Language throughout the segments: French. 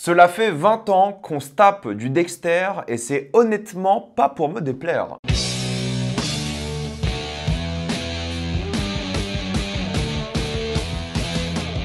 Cela fait 20 ans qu'on se tape du Dexter et c'est honnêtement pas pour me déplaire.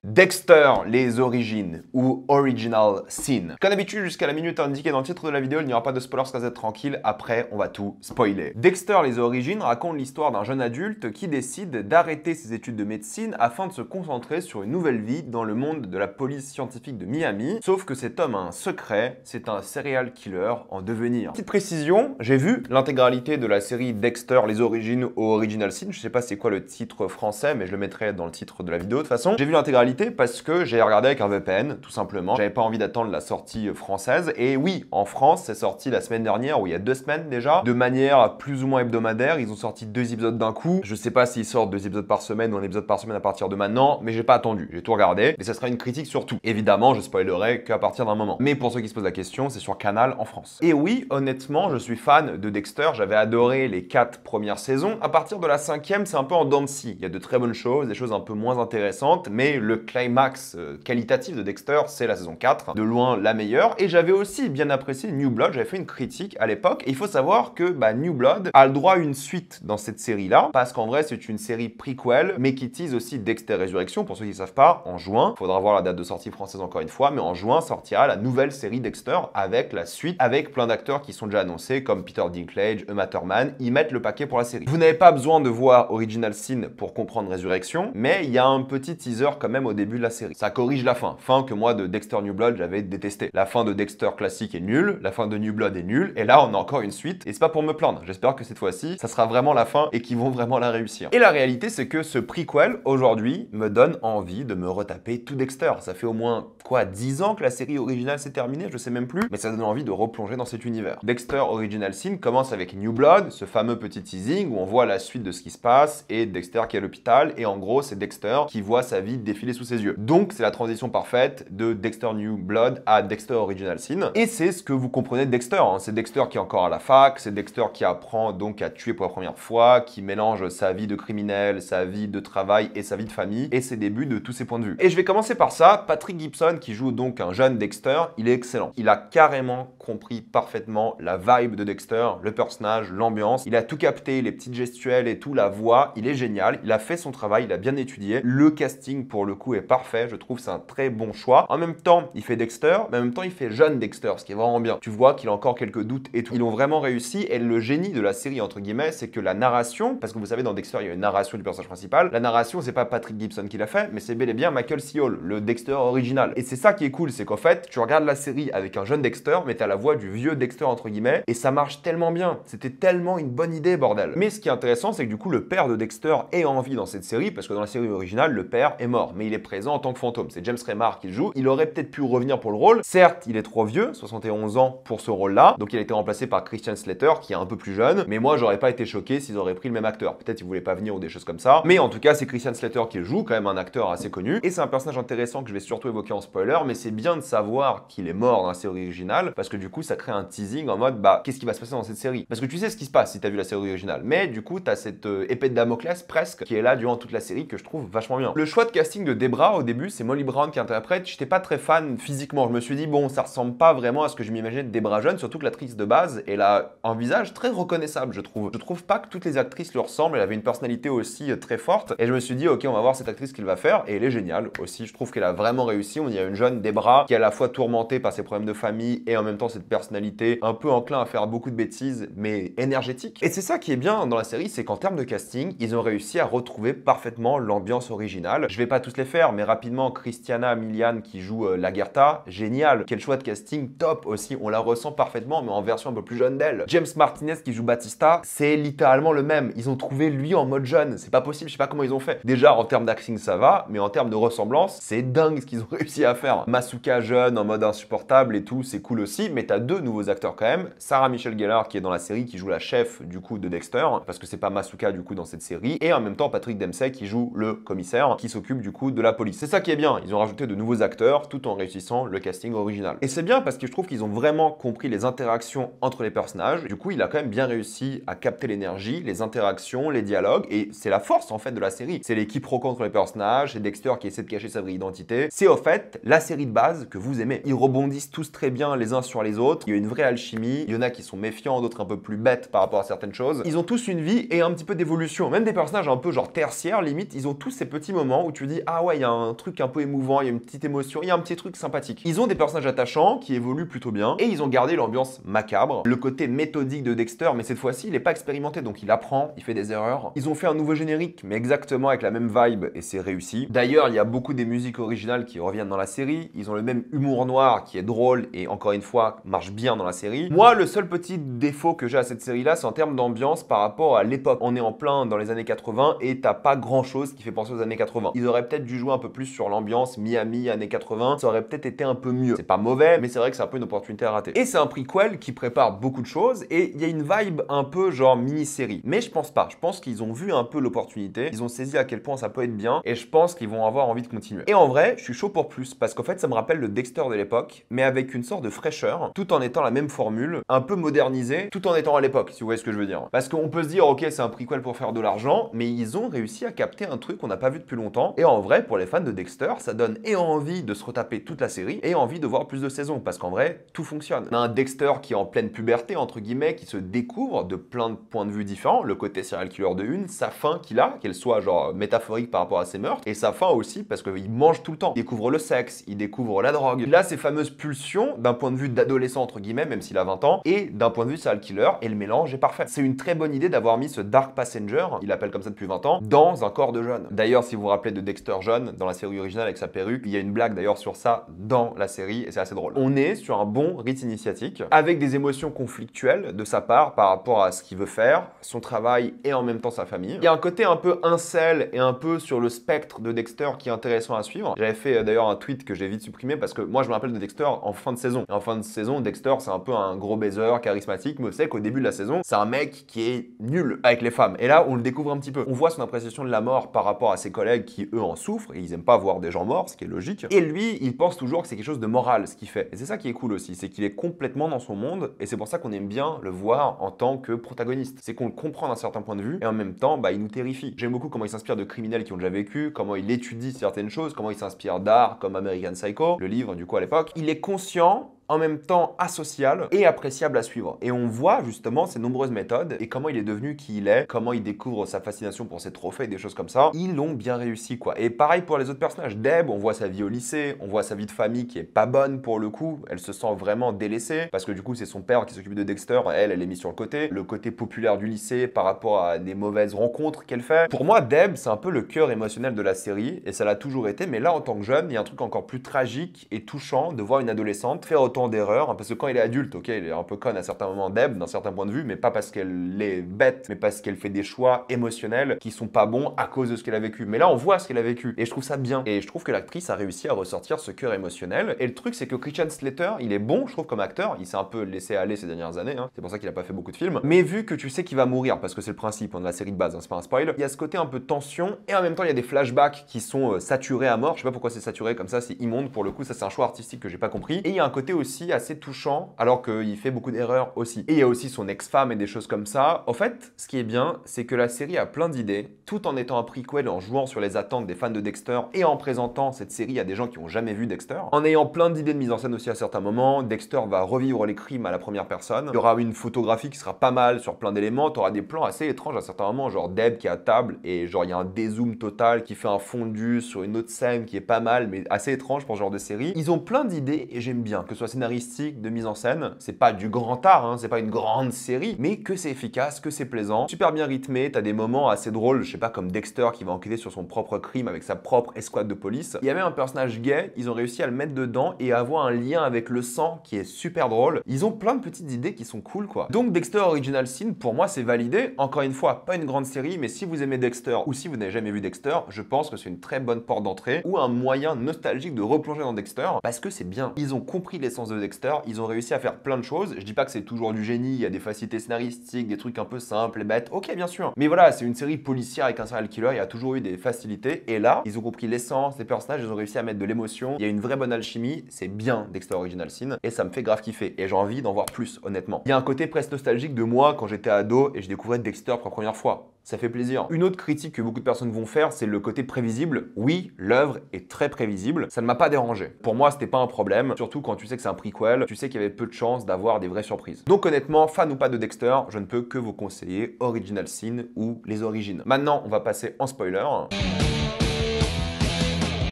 Dexter, les origines, ou Original Sin. Comme d'habitude, jusqu'à la minute indiquée dans le titre de la vidéo, il n'y aura pas de spoilers, ça va être tranquille, après on va tout spoiler. Dexter, les origines raconte l'histoire d'un jeune adulte qui décide d'arrêter ses études de médecine afin de se concentrer sur une nouvelle vie dans le monde de la police scientifique de Miami, sauf que cet homme a un secret, c'est un serial killer en devenir. Petite précision, j'ai vu l'intégralité de la série Dexter, les origines ou Original Sin, je sais pas c'est quoi le titre français, mais je le mettrai dans le titre de la vidéo de toute façon. J'ai vu l'intégralité parce que j'ai regardé avec un VPN, tout simplement. J'avais pas envie d'attendre la sortie française. Et oui, en France, c'est sorti la semaine dernière, ou il y a 2 semaines déjà, de manière plus ou moins hebdomadaire. Ils ont sorti 2 épisodes d'un coup. Je sais pas s'ils sortent 2 épisodes par semaine ou un épisode par semaine à partir de maintenant, mais j'ai pas attendu. J'ai tout regardé. Et ça sera une critique sur tout. Évidemment, je spoilerai qu'à partir d'un moment. Mais pour ceux qui se posent la question, c'est sur Canal en France. Et oui, honnêtement, je suis fan de Dexter. J'avais adoré les 4 premières saisons. À partir de la 5e, c'est un peu en dents de scie. Il y a de très bonnes choses, des choses un peu moins intéressantes, mais le climax qualitatif de Dexter, c'est la saison 4, de loin la meilleure. Et j'avais aussi bien apprécié New Blood, j'avais fait une critique à l'époque. Et il faut savoir que New Blood a le droit à une suite dans cette série-là, parce qu'en vrai, c'est une série prequel, mais qui tease aussi Dexter Résurrection. Pour ceux qui ne savent pas, en juin, faudra voir la date de sortie française encore une fois, mais en juin sortira la nouvelle série Dexter avec la suite, avec plein d'acteurs qui sont déjà annoncés, comme Peter Dinklage, Uma Thurman. Ils mettent le paquet pour la série. Vous n'avez pas besoin de voir Original Sin pour comprendre Résurrection, mais il y a un petit teaser quand même au début de la série. Ça corrige la fin. Fin que moi de Dexter New Blood j'avais détesté. La fin de Dexter classique est nulle, la fin de New Blood est nulle, et là on a encore une suite, et c'est pas pour me plaindre. J'espère que cette fois-ci, ça sera vraiment la fin et qu'ils vont vraiment la réussir. Et la réalité c'est que ce prequel, aujourd'hui, me donne envie de me retaper tout Dexter. Ça fait au moins, quoi, 10 ans que la série originale s'est terminée, je sais même plus, mais ça donne envie de replonger dans cet univers. Dexter Original Sin commence avec New Blood, ce fameux petit teasing où on voit la suite de ce qui se passe, et Dexter qui est à l'hôpital, et en gros c'est Dexter qui voit sa vie défiler sous ses yeux. Donc c'est la transition parfaite de Dexter New Blood à Dexter Original Sin. Et c'est ce que vous comprenez de Dexter, hein. C'est Dexter qui est encore à la fac, c'est Dexter qui apprend donc à tuer pour la première fois, qui mélange sa vie de criminel, sa vie de travail et sa vie de famille, et ses débuts de tous ses points de vue. Et je vais commencer par ça. Patrick Gibson, qui joue donc un jeune Dexter, il est excellent. Il a carrément compris parfaitement la vibe de Dexter, le personnage, l'ambiance. Il a tout capté, les petites gestuelles et tout, la voix. Il est génial. Il a fait son travail, il a bien étudié. Le casting, pour le coup, est parfait. Je trouve que c'est un très bon choix. En même temps, il fait Dexter, mais en même temps, il fait jeune Dexter, ce qui est vraiment bien. Tu vois qu'il a encore quelques doutes et tout. Ils l'ont vraiment réussi, et le génie de la série, entre guillemets, c'est que la narration, parce que vous savez, dans Dexter, il y a une narration du personnage principal. La narration, c'est pas Patrick Gibson qui l'a fait, mais c'est bel et bien Michael C. Hall, le Dexter original. Et c'est ça qui est cool, c'est qu'en fait, tu regardes la série avec un jeune Dexter, mais t'as la voix du vieux Dexter, entre guillemets, et ça marche tellement bien. C'était tellement une bonne idée, bordel. Mais ce qui est intéressant, c'est que du coup, le père de Dexter est en vie dans cette série, parce que dans la série originale, le père est mort, mais il est présent en tant que fantôme. C'est James Remar qui joue. Il aurait peut-être pu revenir pour le rôle. Certes, il est trop vieux, 71 ans pour ce rôle-là, donc il a été remplacé par Christian Slater, qui est un peu plus jeune, mais moi, j'aurais pas été choqué s'ils auraient pris le même acteur. Peut-être il voulait pas venir ou des choses comme ça, mais en tout cas, c'est Christian Slater qui le joue, quand même un acteur assez connu, et c'est un personnage intéressant que je vais surtout évoquer en spoiler, mais c'est bien de savoir qu'il est mort dans la série originale, parce que du coup, ça crée un teasing en mode, qu'est-ce qui va se passer dans cette série? Parce que tu sais ce qui se passe si t'as vu la série originale, mais du coup, t'as cette épée de Damoclès presque, qui est là durant toute la série, que je trouve vachement bien. Le choix de casting de Debra, au début, c'est Molly Brown qui interprète. J'étais pas très fan physiquement, je me suis dit, bon, ça ressemble pas vraiment à ce que je m'imaginais de Debra jeune, surtout que l'actrice de base, elle a un visage très reconnaissable, je trouve. Je trouve pas que toutes les actrices lui ressemblent, elle avait une personnalité aussi très forte, et je me suis dit, ok, on va voir cette actrice qu'il va faire, et elle est géniale aussi. Je trouve qu'elle a vraiment réussi. On y a une jeune Debra qui est à la fois tourmentée par ses problèmes de famille et en même temps cette personnalité un peu enclin à faire beaucoup de bêtises, mais énergétique. Et c'est ça qui est bien dans la série, c'est qu'en termes de casting, ils ont réussi à retrouver parfaitement l'ambiance originale. Je vais pas tous les faire, mais rapidement, Christiana Milian qui joue Lagertha, génial. Quel choix de casting, top aussi. On la ressent parfaitement, mais en version un peu plus jeune d'elle. James Martinez qui joue Batista, c'est littéralement le même. Ils ont trouvé lui en mode jeune. C'est pas possible, je sais pas comment ils ont fait. Déjà, en termes d'acting, ça va, mais en termes de ressemblance, c'est dingue ce qu'ils ont réussi à faire. Masuka jeune, en mode insupportable et tout, c'est cool aussi, mais t'as 2 nouveaux acteurs quand même. Sarah Michelle Gellar qui est dans la série, qui joue la chef du coup de Dexter, parce que c'est pas Masuka du coup dans cette série, et en même temps Patrick Dempsey qui joue le commissaire, qui s'occupe du coup de la police. C'est ça qui est bien, ils ont rajouté de nouveaux acteurs tout en réussissant le casting original. Et c'est bien parce que je trouve qu'ils ont vraiment compris les interactions entre les personnages. Du coup, il a quand même bien réussi à capter l'énergie, les interactions, les dialogues, et c'est la force en fait de la série. C'est les quiproquos entre les personnages, c'est Dexter qui essaie de cacher sa vraie identité. C'est au fait la série de base que vous aimez. Ils rebondissent tous très bien les uns sur les autres, il y a une vraie alchimie, il y en a qui sont méfiants, d'autres un peu plus bêtes par rapport à certaines choses. Ils ont tous une vie et un petit peu d'évolution. Même des personnages un peu genre tertiaires, limite, ils ont tous ces petits moments où tu dis ah ouais, il y a un truc un peu émouvant, il y a une petite émotion, il y a un petit truc sympathique. Ils ont des personnages attachants qui évoluent plutôt bien et ils ont gardé l'ambiance macabre, le côté méthodique de Dexter, mais cette fois-ci, il n'est pas expérimenté, donc il apprend, il fait des erreurs. Ils ont fait un nouveau générique, mais exactement avec la même vibe et c'est réussi. D'ailleurs, il y a beaucoup des musiques originales qui reviennent dans la série. Ils ont le même humour noir qui est drôle et encore une fois marche bien dans la série. Moi, le seul petit défaut que j'ai à cette série-là, c'est en termes d'ambiance par rapport à l'époque. On est en plein dans les années 80 et t'as pas grand-chose qui fait penser aux années 80. Ils auraient peut-être dû jouer un peu plus sur l'ambiance Miami années 80. Ça aurait peut-être été un peu mieux. C'est pas mauvais, mais c'est vrai que c'est un peu une opportunité à rater. Et c'est un prequel qui prépare beaucoup de choses et il y a une vibe un peu genre mini-série. Mais je pense pas. Je pense qu'ils ont vu un peu l'opportunité. Ils ont saisi à quel point ça peut être bien et je pense qu'ils vont avoir envie de continuer. Et en vrai, je suis chaud pour plus parce qu'en fait, ça me rappelle le Dexter de l'époque, mais avec une sorte de fraîcheur, tout en étant la même formule, un peu modernisée, tout en étant à l'époque, si vous voyez ce que je veux dire. Parce qu'on peut se dire, ok, c'est un prequel pour faire de l'argent, mais ils ont réussi à capter un truc qu'on n'a pas vu depuis longtemps. Et en vrai, pour les fans de Dexter, ça donne et envie de se retaper toute la série et envie de voir plus de saisons parce qu'en vrai, tout fonctionne. On a un Dexter qui est en pleine puberté, entre guillemets, qui se découvre de plein de points de vue différents, le côté serial killer de une, sa faim qu'il a, qu'elle soit genre métaphorique par rapport à ses meurtres, et sa faim aussi parce qu'il mange tout le temps. Il découvre le sexe, il découvre la drogue. Il a ces fameuses pulsions d'un point de vue d'adolescent, entre guillemets, même s'il a 20 ans, et d'un point de vue serial killer, et le mélange est parfait. C'est une très bonne idée d'avoir mis ce Dark Passenger, il l'appelle comme ça depuis 20 ans, dans un corps de jeune. D'ailleurs, si vous vous rappelez de Dexter jeune, dans la série originale avec sa perruque, il y a une blague d'ailleurs sur ça dans la série, et c'est assez drôle. On est sur un bon rite initiatique, avec des émotions conflictuelles de sa part par rapport à ce qu'il veut faire, son travail et en même temps sa famille. Il y a un côté un peu incel et un peu sur le spectre de Dexter qui est intéressant à suivre. J'avais fait d'ailleurs un tweet que j'ai vite supprimé parce que moi je me rappelle de Dexter en fin de saison. Et en fin de saison, Dexter c'est un peu un gros baiser charismatique, mais vous savez qu'au début de la saison, c'est un mec qui est nul avec les femmes. Et là, on le découvre un petit peu. On voit son appréciation de la mort par rapport à ses collègues qui eux en souffrent et ils aiment pas voir des gens morts, ce qui est logique. Et lui, il pense toujours que c'est quelque chose de moral ce qu'il fait. Et c'est ça qui est cool aussi, c'est qu'il est complètement dans son monde et c'est pour ça qu'on aime bien le voir en tant que protagoniste. C'est qu'on le comprend d'un certain point de vue et en même temps, bah, il nous terrifie. J'aime beaucoup comment il s'inspire de criminels qui ont déjà vécu, comment il étudie certaines choses, comment il s'inspire d'art comme American Psycho, le livre du coup à l'époque. Il est conscient en même temps asocial et appréciable à suivre. Et on voit justement ses nombreuses méthodes et comment il est devenu qui il est, comment il découvre sa fascination pour ses trophées et des choses comme ça. Ils l'ont bien réussi quoi. Et pareil pour les autres personnages. Deb, on voit sa vie au lycée, on voit sa vie de famille qui est pas bonne pour le coup. Elle se sent vraiment délaissée parce que du coup c'est son père qui s'occupe de Dexter, elle est mise sur le côté. Le côté populaire du lycée par rapport à des mauvaises rencontres qu'elle fait. Pour moi, Deb, c'est un peu le cœur émotionnel de la série et ça l'a toujours été. Mais là, en tant que jeune, il y a un truc encore plus tragique et touchant de voir une adolescente faire autant d'erreurs, parce que quand il est adulte, ok, il est un peu conne à certains moments, Deb, d'un certain point de vue, mais pas parce qu'elle est bête, mais parce qu'elle fait des choix émotionnels qui sont pas bons à cause de ce qu'elle a vécu. Mais là, on voit ce qu'elle a vécu, et je trouve ça bien. Et je trouve que l'actrice a réussi à ressortir ce cœur émotionnel. Et le truc, c'est que Christian Slater, il est bon, je trouve, comme acteur. Il s'est un peu laissé aller ces dernières années, hein. C'est pour ça qu'il a pas fait beaucoup de films. Mais vu que tu sais qu'il va mourir, parce que c'est le principe de la série de base, hein, c'est pas un spoil, il y a ce côté un peu tension, et en même temps, il y a des flashbacks qui sont saturés à mort. Je sais pas pourquoi c'est saturé comme ça, c'est immonde pour le coup, ça c'est un choix artistique que j'ai pas compris. Et il y a un côté aussi assez touchant, alors qu'il fait beaucoup d'erreurs aussi. Et il y a aussi son ex-femme et des choses comme ça. En fait, ce qui est bien, c'est que la série a plein d'idées, tout en étant un prequel, en jouant sur les attentes des fans de Dexter et en présentant cette série à des gens qui ont jamais vu Dexter. En ayant plein d'idées de mise en scène aussi à certains moments, Dexter va revivre les crimes à la première personne. Il y aura une photographie qui sera pas mal sur plein d'éléments. Tu auras des plans assez étranges à certains moments, genre Deb qui est à table et genre il y a un dézoom total qui fait un fondu sur une autre scène qui est pas mal, mais assez étrange pour ce genre de série. Ils ont plein d'idées et j'aime bien, que ce soit scénaristique, de mise en scène. C'est pas du grand art, hein, c'est pas une grande série, mais que c'est efficace, que c'est plaisant, super bien rythmé. T'as des moments assez drôles, je sais pas, comme Dexter qui va enquêter sur son propre crime avec sa propre escouade de police. Il y avait un personnage gay, ils ont réussi à le mettre dedans et à avoir un lien avec le sang qui est super drôle. Ils ont plein de petites idées qui sont cool quoi. Donc Dexter Original Sin, pour moi c'est validé. Encore une fois, pas une grande série, mais si vous aimez Dexter ou si vous n'avez jamais vu Dexter, je pense que c'est une très bonne porte d'entrée ou un moyen nostalgique de replonger dans Dexter parce que c'est bien. Ils ont compris l'essence l'expérience de Dexter, ils ont réussi à faire plein de choses. Je dis pas que c'est toujours du génie, il y a des facilités scénaristiques, des trucs un peu simples et bêtes, ok bien sûr. Mais voilà, c'est une série policière avec un serial killer, il y a toujours eu des facilités. Et là, ils ont compris l'essence des personnages, ils ont réussi à mettre de l'émotion, il y a une vraie bonne alchimie, c'est bien Dexter Original Sin, et ça me fait grave kiffer. Et j'ai envie d'en voir plus, honnêtement. Il y a un côté presque nostalgique de moi quand j'étais ado et je découvrais Dexter pour la première fois. Ça fait plaisir. Une autre critique que beaucoup de personnes vont faire, c'est le côté prévisible. Oui, l'œuvre est très prévisible. Ça ne m'a pas dérangé. Pour moi, c'était pas un problème. Surtout quand tu sais que c'est un prequel, tu sais qu'il y avait peu de chances d'avoir des vraies surprises. Donc honnêtement, fan ou pas de Dexter, je ne peux que vous conseiller Original Sin ou Les Origines. Maintenant, on va passer en spoiler.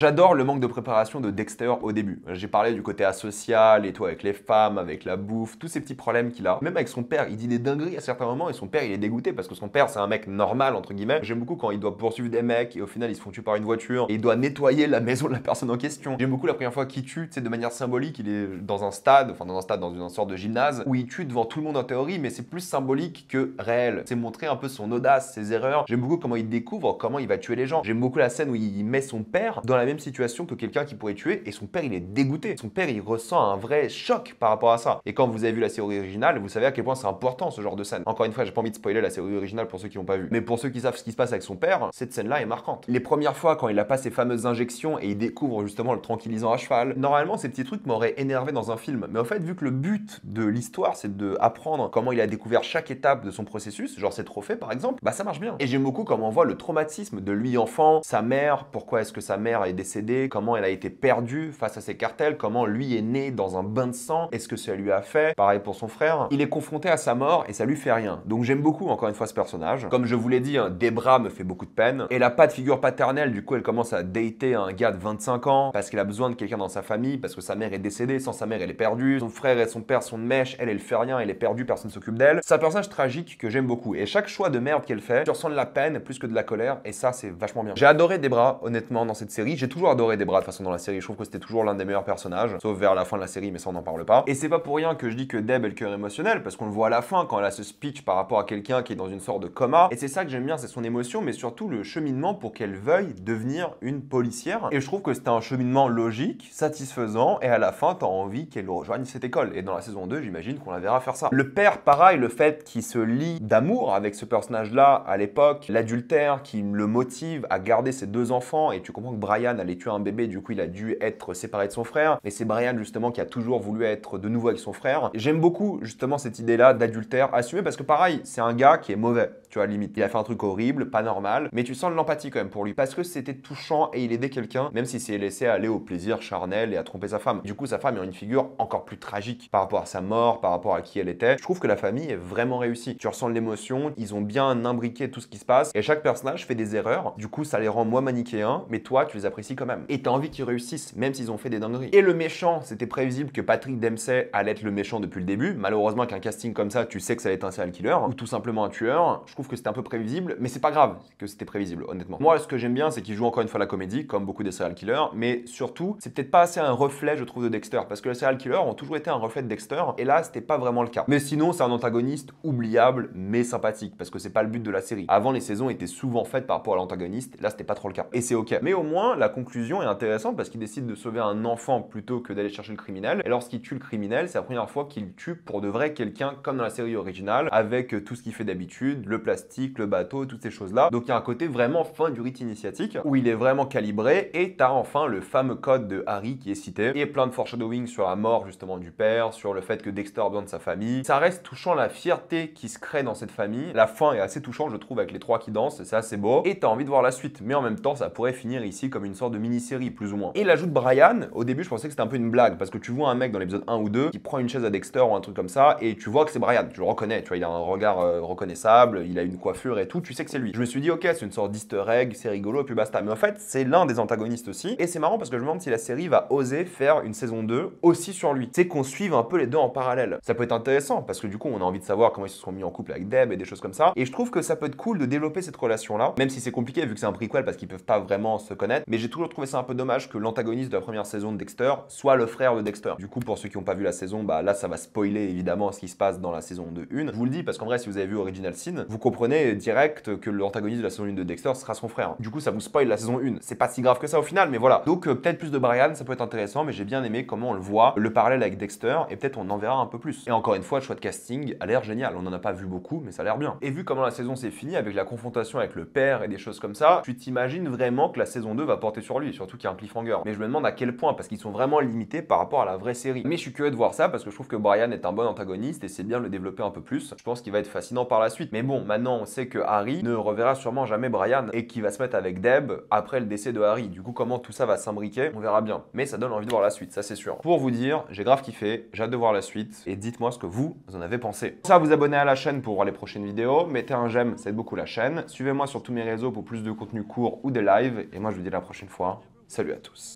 J'adore le manque de préparation de Dexter au début. J'ai parlé du côté asocial et tout, avec les femmes, avec la bouffe, tous ces petits problèmes qu'il a. Même avec son père, il dit des dingueries à certains moments et son père, il est dégoûté parce que son père, c'est un mec normal, entre guillemets. J'aime beaucoup quand il doit poursuivre des mecs et au final, ils se font tuer par une voiture et il doit nettoyer la maison de la personne en question. J'aime beaucoup la première fois qu'il tue, tu sais, de manière symbolique, il est dans un stade, dans une sorte de gymnase où il tue devant tout le monde en théorie, mais c'est plus symbolique que réel. C'est montrer un peu son audace, ses erreurs. J'aime beaucoup comment il découvre comment il va tuer les gens. J'aime beaucoup la scène où il met son père dans la même situation que quelqu'un qui pourrait tuer et son père il est dégoûté. Son père il ressent un vrai choc par rapport à ça. Et quand vous avez vu la série originale, vous savez à quel point c'est important ce genre de scène. Encore une fois, j'ai pas envie de spoiler la série originale pour ceux qui l'ont pas vu. Mais pour ceux qui savent ce qui se passe avec son père, cette scène-là est marquante. Les premières fois quand il a pas ses fameuses injections et il découvre justement le tranquillisant à cheval, normalement ces petits trucs m'auraient énervé dans un film. Mais en fait, vu que le but de l'histoire c'est de apprendre comment il a découvert chaque étape de son processus, genre ses trophées par exemple, bah ça marche bien. Et j'aime beaucoup comment on voit le traumatisme de lui enfant, sa mère, pourquoi est-ce que sa mère est décédée, comment elle a été perdue face à ces cartels, comment lui est né dans un bain de sang, est-ce que ça lui a fait, pareil pour son frère. Il est confronté à sa mort et ça lui fait rien. Donc j'aime beaucoup encore une fois ce personnage. Comme je vous l'ai dit, Debra me fait beaucoup de peine. Elle a pas de figure paternelle, du coup elle commence à dater un gars de 25 ans parce qu'elle a besoin de quelqu'un dans sa famille, parce que sa mère est décédée, sans sa mère elle est perdue, son frère et son père sont de mèche, elle fait rien, elle est perdue, personne s'occupe d'elle. C'est un personnage tragique que j'aime beaucoup et chaque choix de merde qu'elle fait, je ressens de la peine plus que de la colère et ça c'est vachement bien. J'ai adoré Debra honnêtement dans cette série, j'ai toujours adoré Debra de toute façon dans la série, je trouve que c'était toujours l'un des meilleurs personnages, sauf vers la fin de la série mais ça on n'en parle pas. Et c'est pas pour rien que je dis que Deb est le cœur émotionnel parce qu'on le voit à la fin quand elle a ce speech par rapport à quelqu'un qui est dans une sorte de coma et c'est ça que j'aime bien, c'est son émotion mais surtout le cheminement pour qu'elle veuille devenir une policière et je trouve que c'était un cheminement logique, satisfaisant et à la fin t'as envie qu'elle rejoigne cette école et dans la saison 2 j'imagine qu'on la verra faire ça. Le père pareil, le fait qu'il se lie d'amour avec ce personnage là à l'époque, l'adultère qui le motive à garder ses deux enfants et tu comprends que Brian allait tuer un bébé du coup il a dû être séparé de son frère et c'est Brian justement qui a toujours voulu être de nouveau avec son frère. J'aime beaucoup justement cette idée là d'adultère assumé parce que pareil c'est un gars qui est mauvais, tu vois limite. Il a fait un truc horrible, pas normal, mais tu sens de l'empathie quand même pour lui parce que c'était touchant et il aidait quelqu'un même s'il s'est laissé aller au plaisir charnel et à tromper sa femme. Du coup sa femme est une figure encore plus tragique par rapport à sa mort, par rapport à qui elle était. Je trouve que la famille est vraiment réussie. Tu ressens l'émotion, ils ont bien imbriqué tout ce qui se passe et chaque personnage fait des erreurs. Du coup ça les rend moins manichéens mais toi tu les apprécies quand même. Et t'as envie qu'ils réussissent même s'ils ont fait des dingueries. Et le méchant, c'était prévisible que Patrick Dempsey allait être le méchant depuis le début. Malheureusement qu'un casting comme ça, tu sais que ça allait être un serial killer ou tout simplement un tueur. Je trouve que c'était un peu prévisible, mais c'est pas grave que c'était prévisible, honnêtement. Moi, ce que j'aime bien, c'est qu'il joue encore une fois la comédie, comme beaucoup des serial killers, mais surtout, c'est peut-être pas assez un reflet, je trouve, de Dexter, parce que les serial killers ont toujours été un reflet de Dexter, et là, c'était pas vraiment le cas. Mais sinon, c'est un antagoniste oubliable, mais sympathique, parce que c'est pas le but de la série. Avant, les saisons étaient souvent faites par rapport à l'antagoniste, là, c'était pas trop le cas. Et c'est ok. Mais au moins, la conclusion est intéressante parce qu'il décide de sauver un enfant plutôt que d'aller chercher le criminel. Et lorsqu'il tue le criminel, c'est la première fois qu'il tue pour de vrai quelqu'un comme dans la série originale, avec tout ce qu'il fait d'habitude, le plastique, le bateau, toutes ces choses-là. Donc il y a un côté vraiment fin du rite initiatique, où il est vraiment calibré, et t'as enfin le fameux code de Harry qui est cité, et plein de foreshadowing sur la mort justement du père, sur le fait que Dexter a besoin de sa famille. Ça reste touchant la fierté qui se crée dans cette famille. La fin est assez touchante, je trouve, avec les trois qui dansent, c'est assez beau, et t'as envie de voir la suite. Mais en même temps, ça pourrait finir ici comme une sorte de mini-série, plus ou moins. Et l'ajout de Brian, au début, je pensais que c'était un peu une blague, parce que tu vois un mec dans l'épisode 1 ou 2 qui prend une chaise à Dexter ou un truc comme ça, et tu vois que c'est Brian, tu le reconnais, tu vois, il a un regard reconnaissable, il a une coiffure et tout, tu sais que c'est lui. Je me suis dit, ok, c'est une sorte d'easter egg, c'est rigolo, et puis basta. Mais en fait, c'est l'un des antagonistes aussi, et c'est marrant parce que je me demande si la série va oser faire une saison 2 aussi sur lui. C'est qu'on suive un peu les deux en parallèle. Ça peut être intéressant, parce que du coup, on a envie de savoir comment ils se sont mis en couple avec Deb et des choses comme ça, et je trouve que ça peut être cool de développer cette relation-là, même si c'est compliqué vu que c'est un prequel parce qu'ils peuvent pas vraiment se connaître, mais j'ai toujours trouvé ça un peu dommage que l'antagoniste de la première saison de Dexter soit le frère de Dexter. Du coup, pour ceux qui n'ont pas vu la saison, bah là, ça va spoiler évidemment ce qui se passe dans la saison de 1. Je vous le dis parce qu'en vrai, si vous avez vu Original Sin, vous comprenez direct que l'antagoniste de la saison 1 de Dexter sera son frère. Du coup, ça vous spoil la saison 1. C'est pas si grave que ça au final, mais voilà. Donc, peut-être plus de Brian, ça peut être intéressant, mais j'ai bien aimé comment on le voit, le parallèle avec Dexter, et peut-être on en verra un peu plus. Et encore une fois, le choix de casting a l'air génial. On n'en a pas vu beaucoup, mais ça a l'air bien. Et vu comment la saison s'est finie, avec la confrontation avec le père et des choses comme ça, tu t'imagines vraiment que la saison 2 va porter sur lui, surtout qu'il y a un cliffhanger. Mais je me demande à quel point, parce qu'ils sont vraiment limités par rapport à la vraie série. Mais je suis curieux de voir ça, parce que je trouve que Brian est un bon antagoniste, et c'est bien de le développer un peu plus. Je pense qu'il va être fascinant par la suite. Mais bon, maintenant on sait que Harry ne reverra sûrement jamais Brian, et qu'il va se mettre avec Deb après le décès de Harry. Du coup, comment tout ça va s'imbriquer, on verra bien. Mais ça donne envie de voir la suite, ça c'est sûr. Pour vous dire, j'ai grave kiffé, j'ai hâte de voir la suite, et dites-moi ce que vous en avez pensé. Pensez à vous abonner à la chaîne pour voir les prochaines vidéos, mettez un j'aime, ça aide beaucoup la chaîne. Suivez-moi sur tous mes réseaux pour plus de contenu court ou des lives, et moi je vous dis à la prochaine fois. Salut à tous.